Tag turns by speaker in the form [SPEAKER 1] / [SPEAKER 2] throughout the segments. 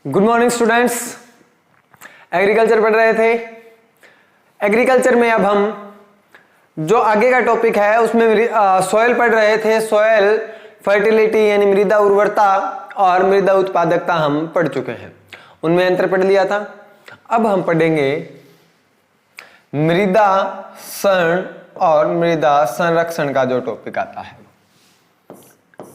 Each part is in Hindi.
[SPEAKER 1] Good morning students. एग्रीकल्चर पढ़ रहे थे। एग्रीकल्चर में अब हम जो आगे का टॉपिक है उसमें सॉइल पढ़ रहे थे। सॉइल फर्टिलिटी यानी मृदा उर्वरता और मृदा उत्पादकता हम पढ़ चुके हैं, उनमें अंतर पढ़ लिया था। अब हम पढ़ेंगे मृदा क्षरण और मृदा संरक्षण का जो टॉपिक आता है।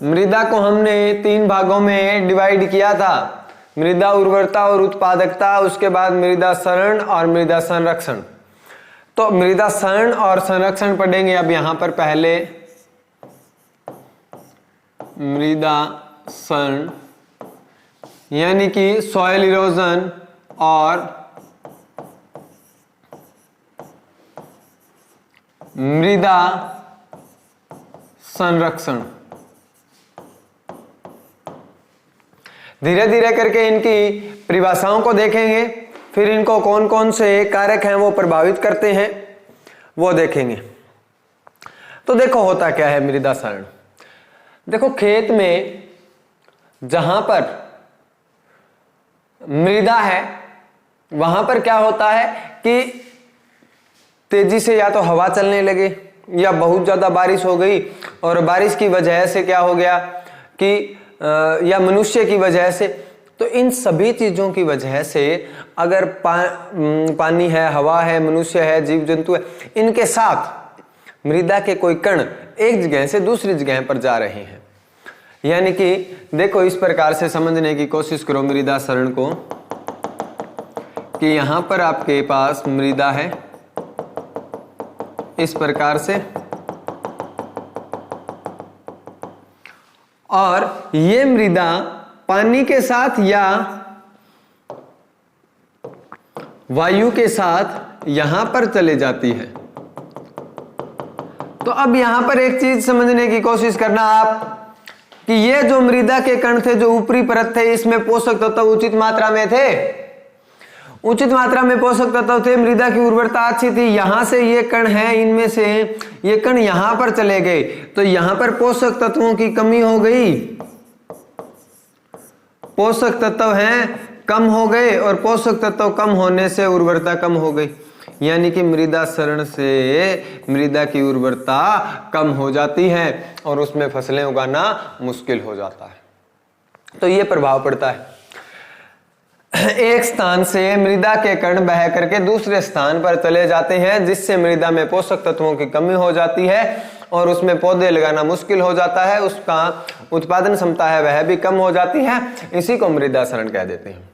[SPEAKER 1] मृदा को हमने 3 भागों में डिवाइड किया था, मृदा उर्वरता और उत्पादकता, उसके बाद मृदा क्षरण और मृदा संरक्षण। तो मृदा क्षरण और संरक्षण पढ़ेंगे अब यहां पर। पहले मृदा क्षरण यानी कि सॉइल इरोजन और मृदा संरक्षण। धीरे धीरे करके इनकी परिभाषाओं को देखेंगे, फिर इनको कौन कौन से कारक हैं वो प्रभावित करते हैं वो देखेंगे। तो देखो होता क्या है मृदा क्षरण। देखो खेत में जहां पर मृदा है वहां पर क्या होता है कि तेजी से या तो हवा चलने लगे या बहुत ज्यादा बारिश हो गई, और बारिश की वजह से क्या हो गया कि या मनुष्य की वजह से, तो इन सभी चीजों की वजह से अगर पानी है, हवा है, मनुष्य है, जीव जंतु है, इनके साथ मृदा के कोई कण एक जगह से दूसरी जगह पर जा रहे हैं। यानी कि देखो इस प्रकार से समझने की कोशिश करो मृदा क्षरण को कि यहां पर आपके पास मृदा है इस प्रकार से, और ये मृदा पानी के साथ या वायु के साथ यहां पर चले जाती है। तो अब यहां पर एक चीज समझने की कोशिश करना आप कि ये जो मृदा के कण थे, जो ऊपरी परत थे, इसमें पोषक तत्व उचित मात्रा में थे, उचित मात्रा में पोषक तत्व थे, मृदा की उर्वरता अच्छी थी। यहां से ये कण है, इनमें से ये कण यहां पर चले गए तो यहां पर पोषक तत्वों की कमी हो गई, पोषक तत्व हैं कम हो गए, और पोषक तत्व कम होने से उर्वरता कम हो गई। यानी कि मृदा क्षरण से मृदा की उर्वरता कम हो जाती है और उसमें फसलें उगाना मुश्किल हो जाता है। तो ये प्रभाव पड़ता है। एक स्थान से मृदा के कण बह करके दूसरे स्थान पर चले जाते हैं, जिससे मृदा में पोषक तत्वों की कमी हो जाती है और उसमें पौधे लगाना मुश्किल हो जाता है, उसका उत्पादन क्षमता है वह भी कम हो जाती है। इसी को मृदा क्षरण कह देते हैं।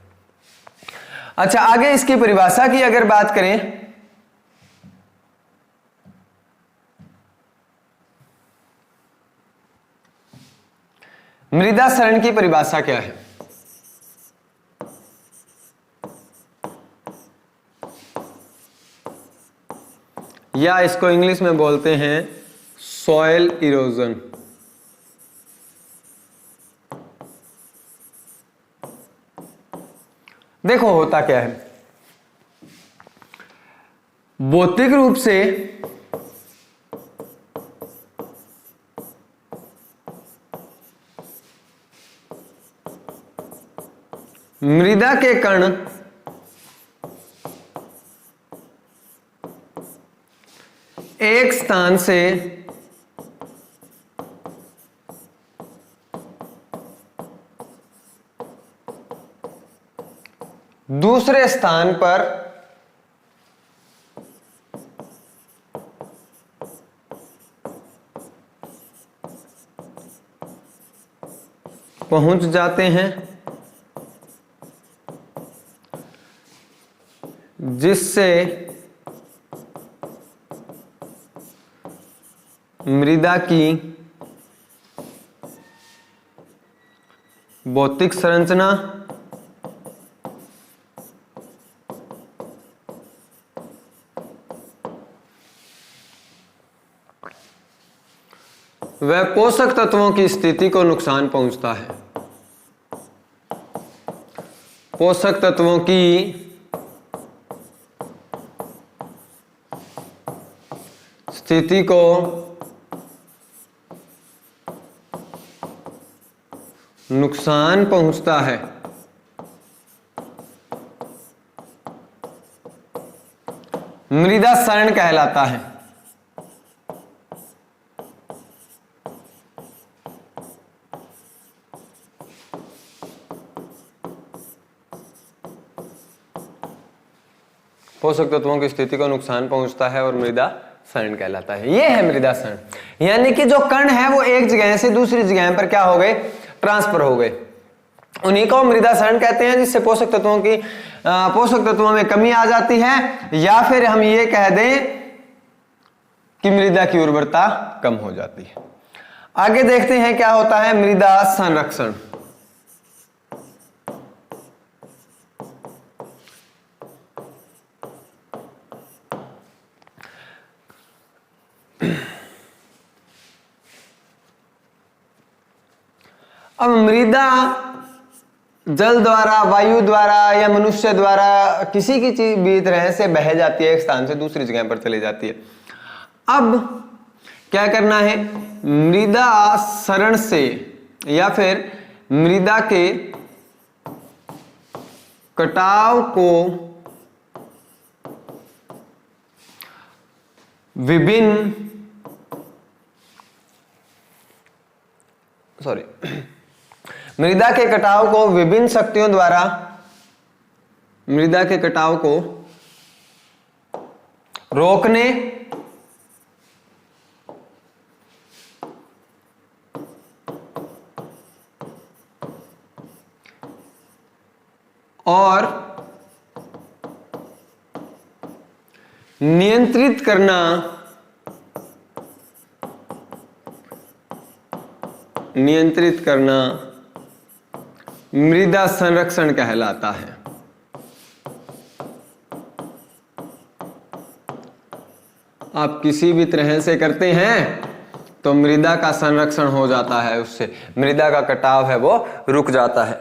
[SPEAKER 1] अच्छा, आगे इसकी परिभाषा की अगर बात करें, मृदा क्षरण की परिभाषा क्या है? या इसको इंग्लिश में बोलते हैं सॉइल इरोजन। देखो होता क्या है, भौतिक रूप से मृदा के कण एक स्थान से दूसरे स्थान पर पहुंच जाते हैं, जिससे मृदा की भौतिक संरचना वह पोषक तत्वों की स्थिति को नुकसान पहुंचता है। पोषक तत्वों की स्थिति को नुकसान पहुंचता है। मृदा सरण कहलाता है। पोषक तत्वों की स्थिति को नुकसान पहुंचता है और मृदा सरण कहलाता है। ये है मृदा सरण, यानी कि जो कण है वो एक जगह से दूसरी जगह पर क्या हो गए, ट्रांसफर हो गए, उन्हीं को मृदा सरण कहते हैं, जिससे पोषक तत्वों में कमी आ जाती है, या फिर हम ये कह दें कि मृदा की उर्वरता कम हो जाती है। आगे देखते हैं क्या होता है मृदा संरक्षण। अब मृदा जल द्वारा, वायु द्वारा या मनुष्य द्वारा किसी की चीज भी तरह से बह जाती है, एक स्थान से दूसरी जगह पर चली जाती है। अब क्या करना है, मृदा सरण से या फिर मृदा के कटाव को मृदा के कटाव को विभिन्न शक्तियों द्वारा, मृदा के कटाव को रोकने और नियंत्रित करना मृदा संरक्षण कहलाता है। आप किसी भी तरह से करते हैं तो मृदा का संरक्षण हो जाता है, उससे मृदा का कटाव है वो रुक जाता है।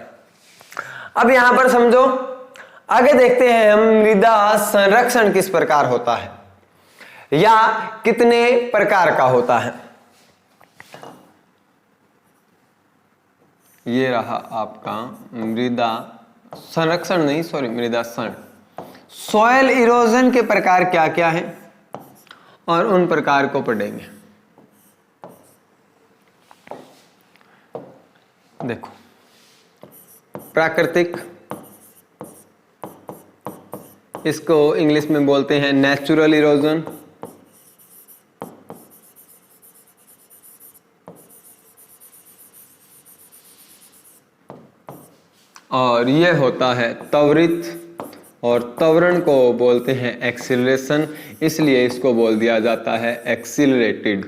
[SPEAKER 1] अब यहां पर समझो, आगे देखते हैं हम मृदा संरक्षण किस प्रकार होता है या कितने प्रकार का होता है। ये रहा आपका मृदा संरक्षण, नहीं सॉरी, मृदा सरण। सॉयल इरोजन के प्रकार क्या क्या हैं और उन प्रकार को पढ़ेंगे। देखो, प्राकृतिक, इसको इंग्लिश में बोलते हैं नेचुरल इरोजन, और यह होता है त्वरित, और त्वरण को बोलते हैं एक्सीलरेशन, इसलिए इसको बोल दिया जाता है एक्सीलरेटेड।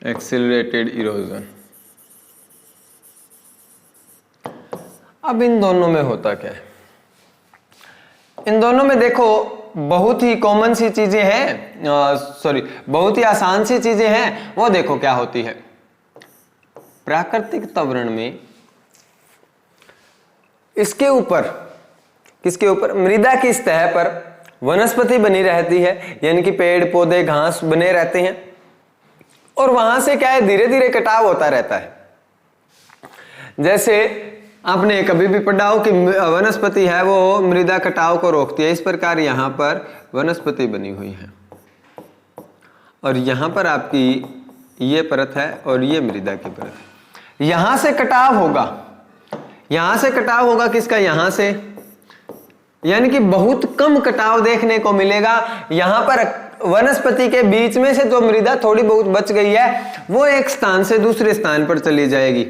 [SPEAKER 1] Accelerated erosion. अब इन दोनों में होता क्या है, इन दोनों में देखो बहुत ही कॉमन सी चीजें हैं, बहुत ही आसान सी चीजें हैं। वो देखो क्या होती है, प्राकृतिक त्वरण में इसके ऊपर, किसके ऊपर, मृदा की सतह पर वनस्पति बनी रहती है, यानी कि पेड़ पौधे घास बने रहते हैं, और वहां से क्या है, धीरे धीरे कटाव होता रहता है। जैसे आपने कभी भी पढ़ा हो कि वनस्पति है वो मृदा कटाव को रोकती है, इस प्रकार यहां पर वनस्पति बनी हुई है, और यहां पर आपकी ये परत है और ये मृदा की परत है। यहां से कटाव होगा, यहां से कटाव होगा किसका, यहां से, यानी कि बहुत कम कटाव देखने को मिलेगा। यहां पर वनस्पति के बीच में से जो मृदा थोड़ी बहुत बच गई है वो एक स्थान से दूसरे स्थान पर चली जाएगी।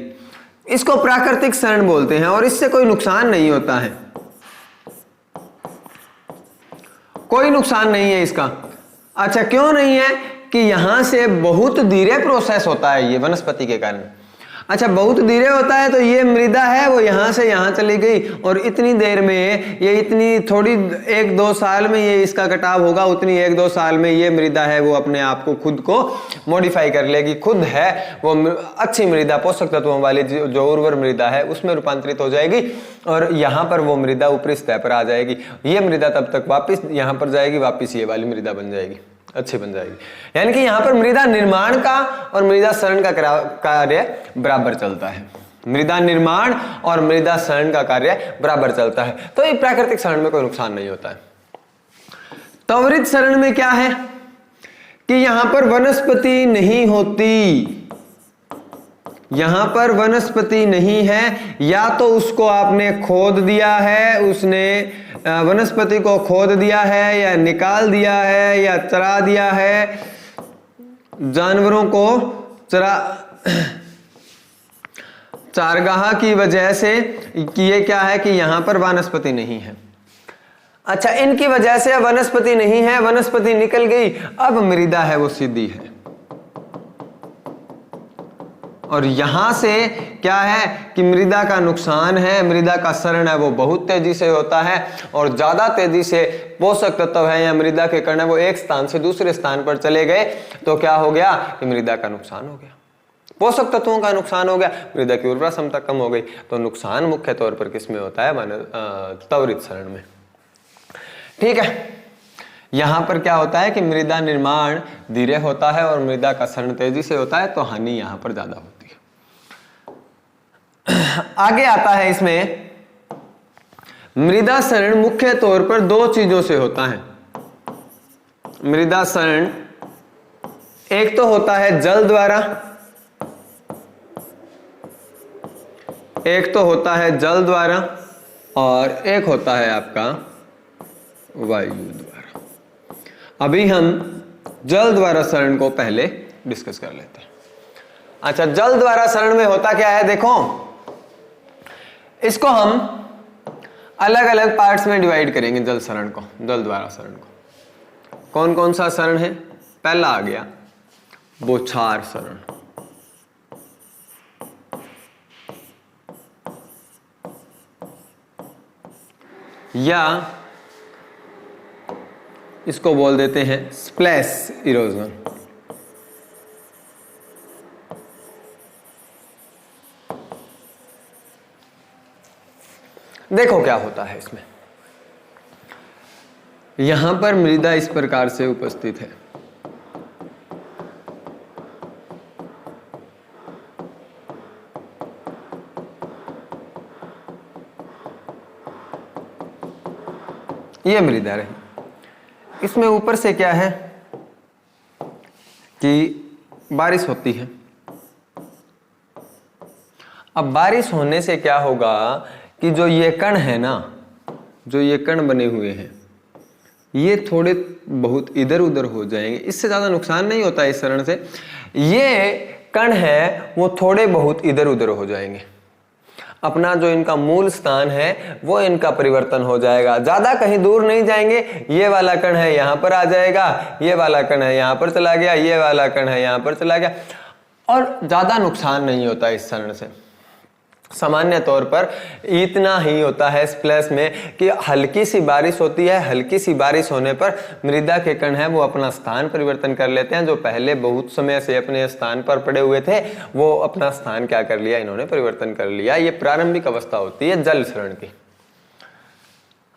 [SPEAKER 1] इसको प्राकृतिक सरण बोलते हैं, और इससे कोई नुकसान नहीं होता है, कोई नुकसान नहीं है इसका। अच्छा, क्यों नहीं है, कि यहां से बहुत धीरे प्रोसेस होता है ये वनस्पति के कारण। अच्छा, बहुत धीरे होता है तो ये मृदा है वो यहां से यहां चली गई, और इतनी देर में ये, इतनी थोड़ी 1-2 साल में ये इसका कटाव होगा, उतनी 1-2 साल में ये मृदा है वो अपने आप को खुद को मॉडिफाई कर लेगी, खुद है वो अच्छी मृदा, पोषक तत्वों वाली जो उर्वर मृदा है उसमें रूपांतरित हो जाएगी, और यहाँ पर वो मृदा ऊपरी सतह पर आ जाएगी। ये मृदा तब तक वापिस यहाँ पर जाएगी, वापिस ये वाली मृदा बन जाएगी। अच्छी बन जाएगी। यानी कि यहां पर मृदा निर्माण का और मृदा क्षरण का कार्य बराबर चलता है। मृदा निर्माण और मृदा क्षरण का कार्य बराबर चलता है, तो ये प्राकृतिक क्षरण में कोई नुकसान नहीं होता है। त्वरित क्षरण में क्या है कि यहां पर वनस्पति नहीं होती, यहां पर वनस्पति नहीं है, या तो उसको आपने खोद दिया है, उसने वनस्पति को खोद दिया है या निकाल दिया है या चरा दिया है, जानवरों को चारगाह की वजह से कि ये क्या है कि यहां पर वनस्पति नहीं है। अच्छा, इनकी वजह से वनस्पति नहीं है, वनस्पति निकल गई, अब मृदा है वो सीधी है। और यहां से क्या है कि मृदा का नुकसान है, मृदा का क्षरण है वो बहुत तेजी से होता है, और ज्यादा तेजी से पोषक तत्व है या मृदा के कण है वो एक स्थान से दूसरे स्थान पर चले गए, तो क्या हो गया कि मृदा का नुकसान हो गया, पोषक तत्वों का नुकसान हो गया, मृदा की उर्वरा क्षमता कम हो गई। तो नुकसान मुख्य तौर पर किस में होता है? त्वरित क्षरण में। ठीक है, यहां पर क्या होता है कि मृदा निर्माण धीरे होता है और मृदा का क्षरण तेजी से होता है, तो हानि यहां पर ज्यादा होती है। आगे आता है इसमें मृदा क्षरण मुख्य तौर पर दो चीजों से होता है। मृदा क्षरण एक तो होता है जल द्वारा, एक तो होता है जल द्वारा और एक होता है आपका वायु द्वारा। अभी हम जल द्वारा क्षरण को पहले डिस्कस कर लेते हैं। अच्छा, जल द्वारा क्षरण में होता क्या है? देखो, इसको हम अलग अलग पार्ट्स में डिवाइड करेंगे। जल क्षरण को, जल द्वारा क्षरण को कौन कौन सा क्षरण है? पहला आ गया बौछार क्षरण, या इसको बोल देते हैं स्प्लैश इरोजन। देखो क्या होता है इसमें, यहां पर मृदा इस प्रकार से उपस्थित है, ये मृदा रही। इसमें ऊपर से क्या है कि बारिश होती है। अब बारिश होने से क्या होगा कि जो ये कण है ना, जो ये कण बने हुए हैं, ये थोड़े बहुत इधर उधर हो जाएंगे। इससे ज्यादा नुकसान नहीं होता है इस क्षरण से। ये कण है वो थोड़े बहुत इधर उधर हो जाएंगे, अपना जो इनका मूल स्थान है वो इनका परिवर्तन हो जाएगा, ज्यादा कहीं दूर नहीं जाएंगे। ये वाला कण है यहां पर आ जाएगा, ये वाला कण है यहां पर चला गया, ये वाला कण है यहां पर चला गया, और ज्यादा नुकसान नहीं होता इस क्षरण से। सामान्य तौर पर इतना ही होता है स्प्लैश में कि हल्की सी बारिश होती है, हल्की सी बारिश होने पर मृदा के कण है वो अपना स्थान परिवर्तन कर लेते हैं। जो पहले बहुत समय से अपने स्थान पर पड़े हुए थे वो अपना स्थान क्या कर लिया, इन्होंने परिवर्तन कर लिया। ये प्रारंभिक अवस्था होती है जल क्षरण की।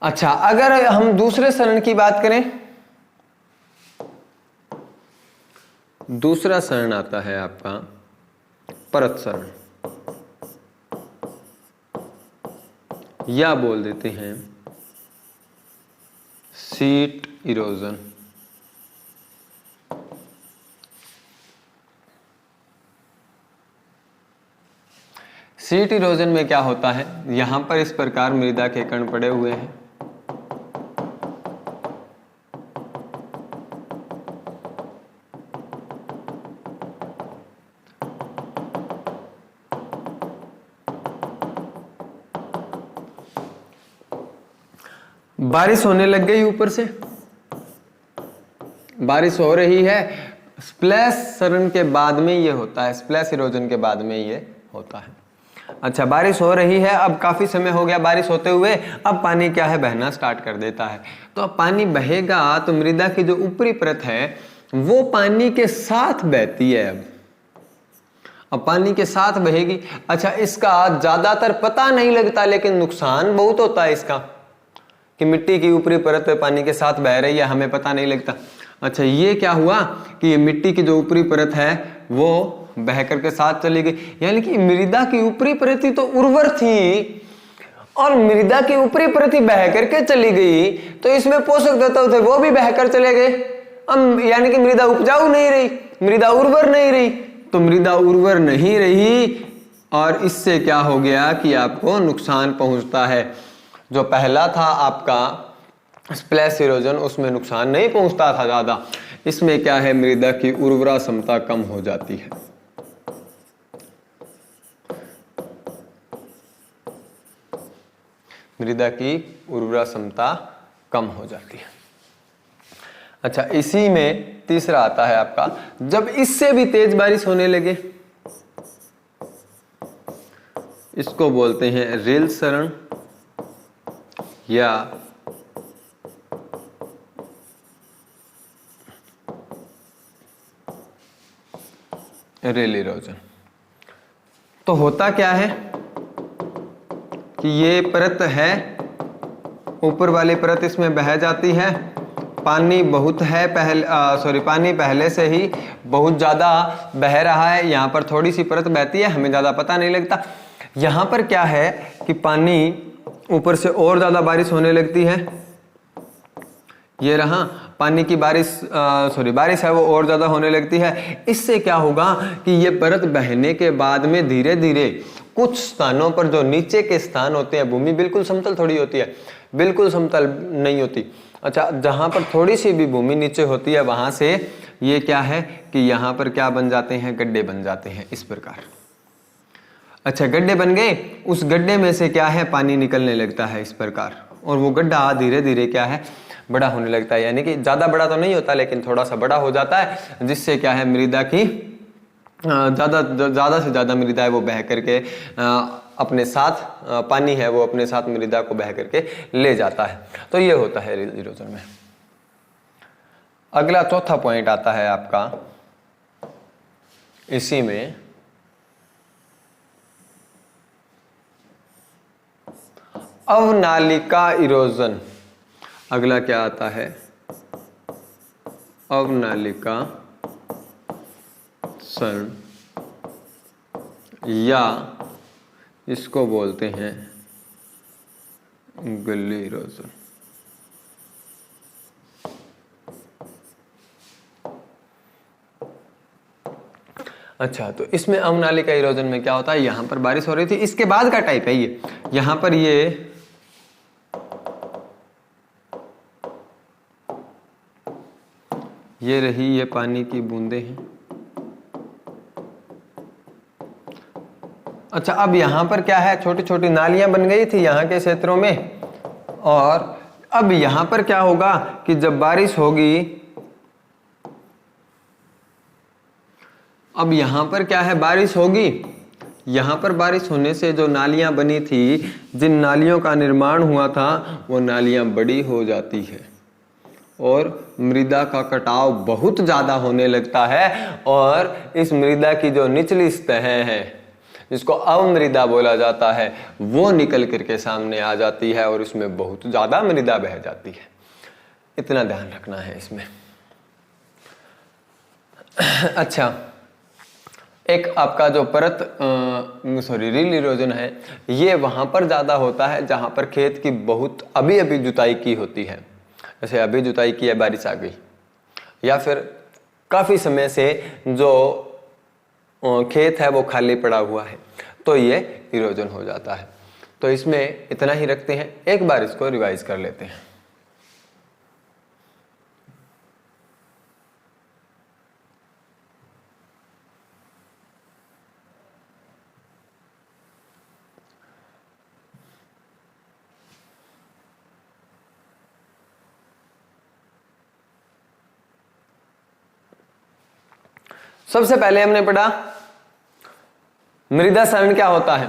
[SPEAKER 1] अच्छा, अगर हम दूसरे क्षरण की बात करें, दूसरा क्षरण आता है आपका परत क्षरण, या बोल देते हैं सीट इरोजन। सीट इरोजन में क्या होता है, यहां पर इस प्रकार मृदा के कण पड़े हुए हैं, बारिश होने लग गई, ऊपर से बारिश हो रही है। स्प्लैश क्षरण के बाद में ये होता है, स्प्लैश इरोजन के बाद में ये होता है। अच्छा, बारिश हो रही है, अब काफी समय हो गया बारिश होते हुए, अब पानी क्या है, बहना स्टार्ट कर देता है। तो अब पानी बहेगा तो मृदा की जो ऊपरी परत है वो पानी के साथ बहती है। अब पानी के साथ बहेगी। अच्छा, इसका ज्यादातर पता नहीं लगता, लेकिन नुकसान बहुत होता है इसका कि मिट्टी की ऊपरी परत पानी के साथ बह रही है, हमें पता नहीं लगता। अच्छा, ये क्या हुआ कि ये मिट्टी की जो ऊपरी परत है वो बह करके साथ चली गई, यानी कि मृदा की ऊपरी परत तो उर्वर थी और मृदा की ऊपरी परत बह करके चली गई, तो इसमें पोषक तत्व थे वो भी बहकर चले गए। अब यानी कि मृदा उपजाऊ नहीं रही, मृदा उर्वर नहीं रही। तो मृदा उर्वर नहीं रही और इससे क्या हो गया कि आपको नुकसान पहुंचता है। जो पहला था आपका स्प्लैश इरोजन, उसमें नुकसान नहीं पहुंचता था ज्यादा। इसमें क्या है, मृदा की उर्वरा क्षमता कम हो जाती है। मृदा की उर्वरा क्षमता कम हो जाती है। अच्छा, इसी में तीसरा आता है आपका, जब इससे भी तेज बारिश होने लगे, इसको बोलते हैं रेल क्षरण या रेल इरोजन। तो होता क्या है कि ये परत है, ऊपर वाली परत इसमें बह जाती है, पानी बहुत है पानी पहले से ही बहुत ज्यादा बह रहा है, यहाँ पर थोड़ी सी परत बहती है, हमें ज्यादा पता नहीं लगता। यहाँ पर क्या है कि पानी ऊपर से और ज्यादा बारिश होने लगती है, ये रहा पानी की बारिश बारिश है वो और ज्यादा होने लगती है। इससे क्या होगा कि ये परत बहने के बाद में धीरे धीरे कुछ स्थानों पर जो नीचे के स्थान होते हैं, भूमि बिल्कुल समतल थोड़ी होती है, बिल्कुल समतल नहीं होती। अच्छा, जहां पर थोड़ी सी भी भूमि नीचे होती है वहां से ये क्या है कि यहाँ पर क्या बन जाते हैं, गड्ढे बन जाते हैं इस प्रकार। अच्छा, गड्ढे बन गए, उस गड्ढे में से क्या है, पानी निकलने लगता है इस प्रकार, और वो गड्ढा धीरे धीरे क्या है, बड़ा होने लगता है। यानी कि ज्यादा बड़ा तो नहीं होता लेकिन थोड़ा सा बड़ा हो जाता है, जिससे क्या है, मृदा की ज्यादा से ज्यादा मृदा है वो बह करके अपने साथ पानी है वो अपने साथ मृदा को बह करके ले जाता है। तो ये होता है रेल इरोजन में। अगला चौथा पॉइंट आता है आपका इसी में, अवनालिका इरोजन। अगला क्या आता है, अवनालिका क्षरण या इसको बोलते हैं गली इरोजन। अच्छा, तो इसमें अवनालिका इरोजन में क्या होता है, यहां पर बारिश हो रही थी, इसके बाद का टाइप है ये, यहां पर ये रही, ये पानी की बूंदें हैं। अच्छा, अब यहां पर क्या है, छोटी छोटी नालियां बन गई थी यहाँ के क्षेत्रों में, और अब यहां पर क्या होगा कि जब बारिश होगी, अब यहां पर क्या है, बारिश होगी, यहां पर बारिश होने से जो नालियां बनी थी, जिन नालियों का निर्माण हुआ था, वो नालियां बड़ी हो जाती है और मृदा का कटाव बहुत ज्यादा होने लगता है, और इस मृदा की जो निचली सतह है जिसको अवमृदा बोला जाता है, वो निकल करके सामने आ जाती है और इसमें बहुत ज्यादा मृदा बह जाती है। इतना ध्यान रखना है इसमें। अच्छा, एक आपका जो रील इरोजन है, ये वहां पर ज्यादा होता है जहां पर खेत की बहुत अभी अभी जुताई की होती है, जैसे अभी जुताई की है, बारिश आ गई, या फिर काफी समय से जो खेत है वो खाली पड़ा हुआ है, तो ये इरोजन हो जाता है। तो इसमें इतना ही रखते हैं, एक बार इसको रिवाइज कर लेते हैं। सबसे पहले हमने पढ़ा मृदा क्षरण क्या होता है।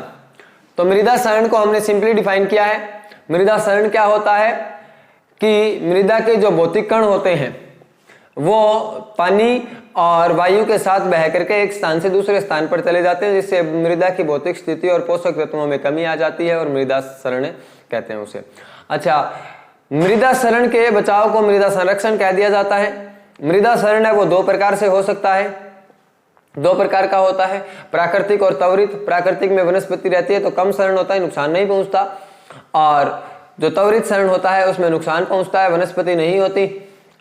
[SPEAKER 1] तो मृदा क्षरण को हमने सिंपली डिफाइन किया है। मृदा क्षरण क्या होता है कि मृदा के जो भौतिक कण होते हैं वो पानी और वायु के साथ बह करके एक स्थान से दूसरे स्थान पर चले जाते हैं, जिससे मृदा की भौतिक स्थिति और पोषक तत्वों में कमी आ जाती है और मृदा क्षरण कहते हैं उसे। अच्छा, मृदा क्षरण के बचाव को मृदा संरक्षण कह दिया जाता है। मृदा क्षरण है वो दो प्रकार से हो सकता है, दो प्रकार का होता है, प्राकृतिक और त्वरित। प्राकृतिक में वनस्पति रहती है तो कम क्षरण होता है, नुकसान नहीं पहुंचता, और जो त्वरित क्षरण होता है उसमें नुकसान पहुंचता है, वनस्पति नहीं होती।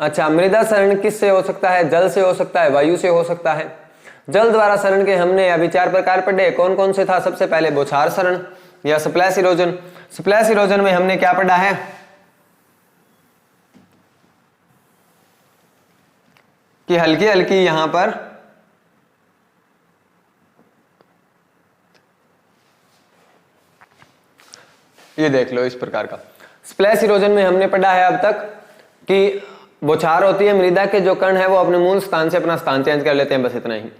[SPEAKER 1] अच्छा, मृदा क्षरण किससे हो सकता है? जल से हो सकता है, वायु से हो सकता है। जल द्वारा क्षरण के हमने अभी 4 प्रकार पढ़े, कौन कौन से था? सबसे पहले बौछार क्षरण या स्प्लैश इरोजन। स्प्लैश इरोजन में हमने क्या पढ़ा है कि हल्की हल्की यहां पर ये देख लो इस प्रकार का। स्प्लैश इरोजन में हमने पढ़ा है अब तक कि बौछार होती है, मृदा के जो कण है वो अपने मूल स्थान से अपना स्थान चेंज कर लेते हैं, बस इतना ही,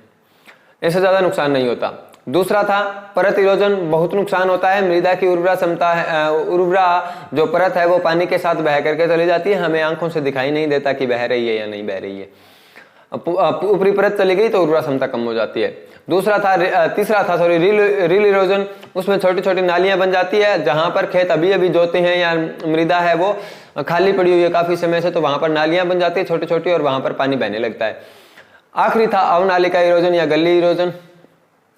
[SPEAKER 1] इससे ज्यादा नुकसान नहीं होता। दूसरा था परत इरोजन, बहुत नुकसान होता है, मृदा की उर्वरा क्षमता है, उर्वरा जो परत है वो पानी के साथ बह करके चली जाती है, हमें आंखों से दिखाई नहीं देता कि बह रही है या नहीं बह रही है। ऊपरी परत चली गई तो उर्वरा क्षमता कम हो जाती है। तीसरा था रील इरोजन, उसमें छोटी छोटी नालियां बन जाती है, जहां पर खेत अभी अभी जोते हैं या मृदा है वो खाली पड़ी हुई है काफी समय से, तो वहां पर नालियां बन जाती है छोटी छोटी और वहां पर पानी बहने लगता है। आखिरी था अवनालिका इरोजन या गली इरोजन,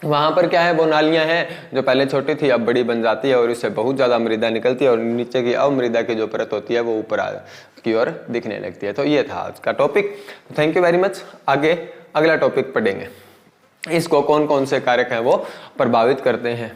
[SPEAKER 1] वहां पर क्या है, वो नालियां हैं जो पहले छोटी थी अब बड़ी बन जाती है और इससे बहुत ज्यादा मृदा निकलती है और नीचे की अवमृदा की जो परत होती है वो ऊपर की ओर दिखने लगती है। तो ये था आज का topic. Thank you very much. आगे अगला टॉपिक पढ़ेंगे, इसको कौन कौन से कारक हैं वो प्रभावित करते हैं।